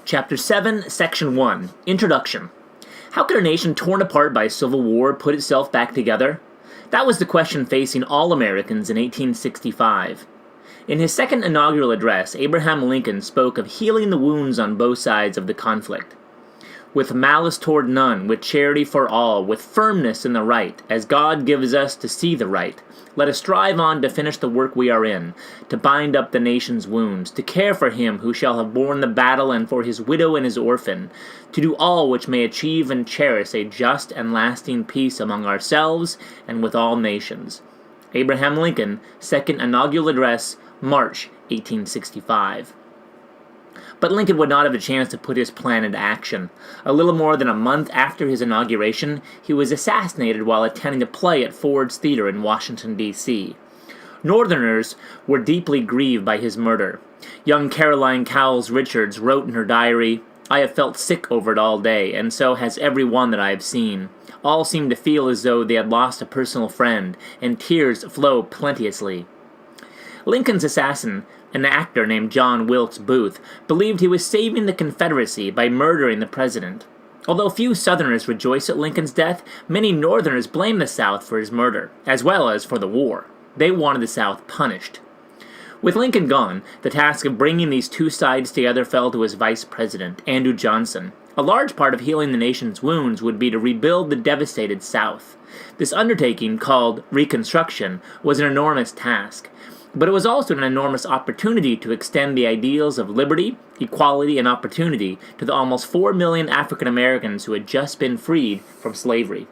Chapter 7, Section 1, Introduction. How could a nation torn apart by civil war put itself back together? That was the question facing all Americans in 1865. In his second inaugural address, Abraham Lincoln spoke of healing the wounds on both sides of the conflict. With malice toward none, with charity for all, with firmness in the right, as God gives us to see the right, let us strive on to finish the work we are in, to bind up the nation's wounds, to care for him who shall have borne the battle and for his widow and his orphan, to do all which may achieve and cherish a just and lasting peace among ourselves and with all nations. Abraham Lincoln, Second Inaugural Address, March 1865. But Lincoln would not have a chance to put his plan into action. A little more than a month after his inauguration, he was assassinated while attending a play at Ford's Theater in Washington, D.C. Northerners were deeply grieved by his murder. Young Caroline Cowles Richards wrote in her diary, "I have felt sick over it all day, and so has every one that I have seen. All seem to feel as though they had lost a personal friend, and tears flow plenteously." Lincoln's assassin, an actor named John Wilkes Booth, believed he was saving the Confederacy by murdering the president. Although few Southerners rejoiced at Lincoln's death, many Northerners blamed the South for his murder, as well as for the war. They wanted the South punished. With Lincoln gone, the task of bringing these two sides together fell to his vice president, Andrew Johnson. A large part of healing the nation's wounds would be to rebuild the devastated South. This undertaking, called Reconstruction, was an enormous task. But it was also an enormous opportunity to extend the ideals of liberty, equality, and opportunity to the almost 4 million African Americans who had just been freed from slavery.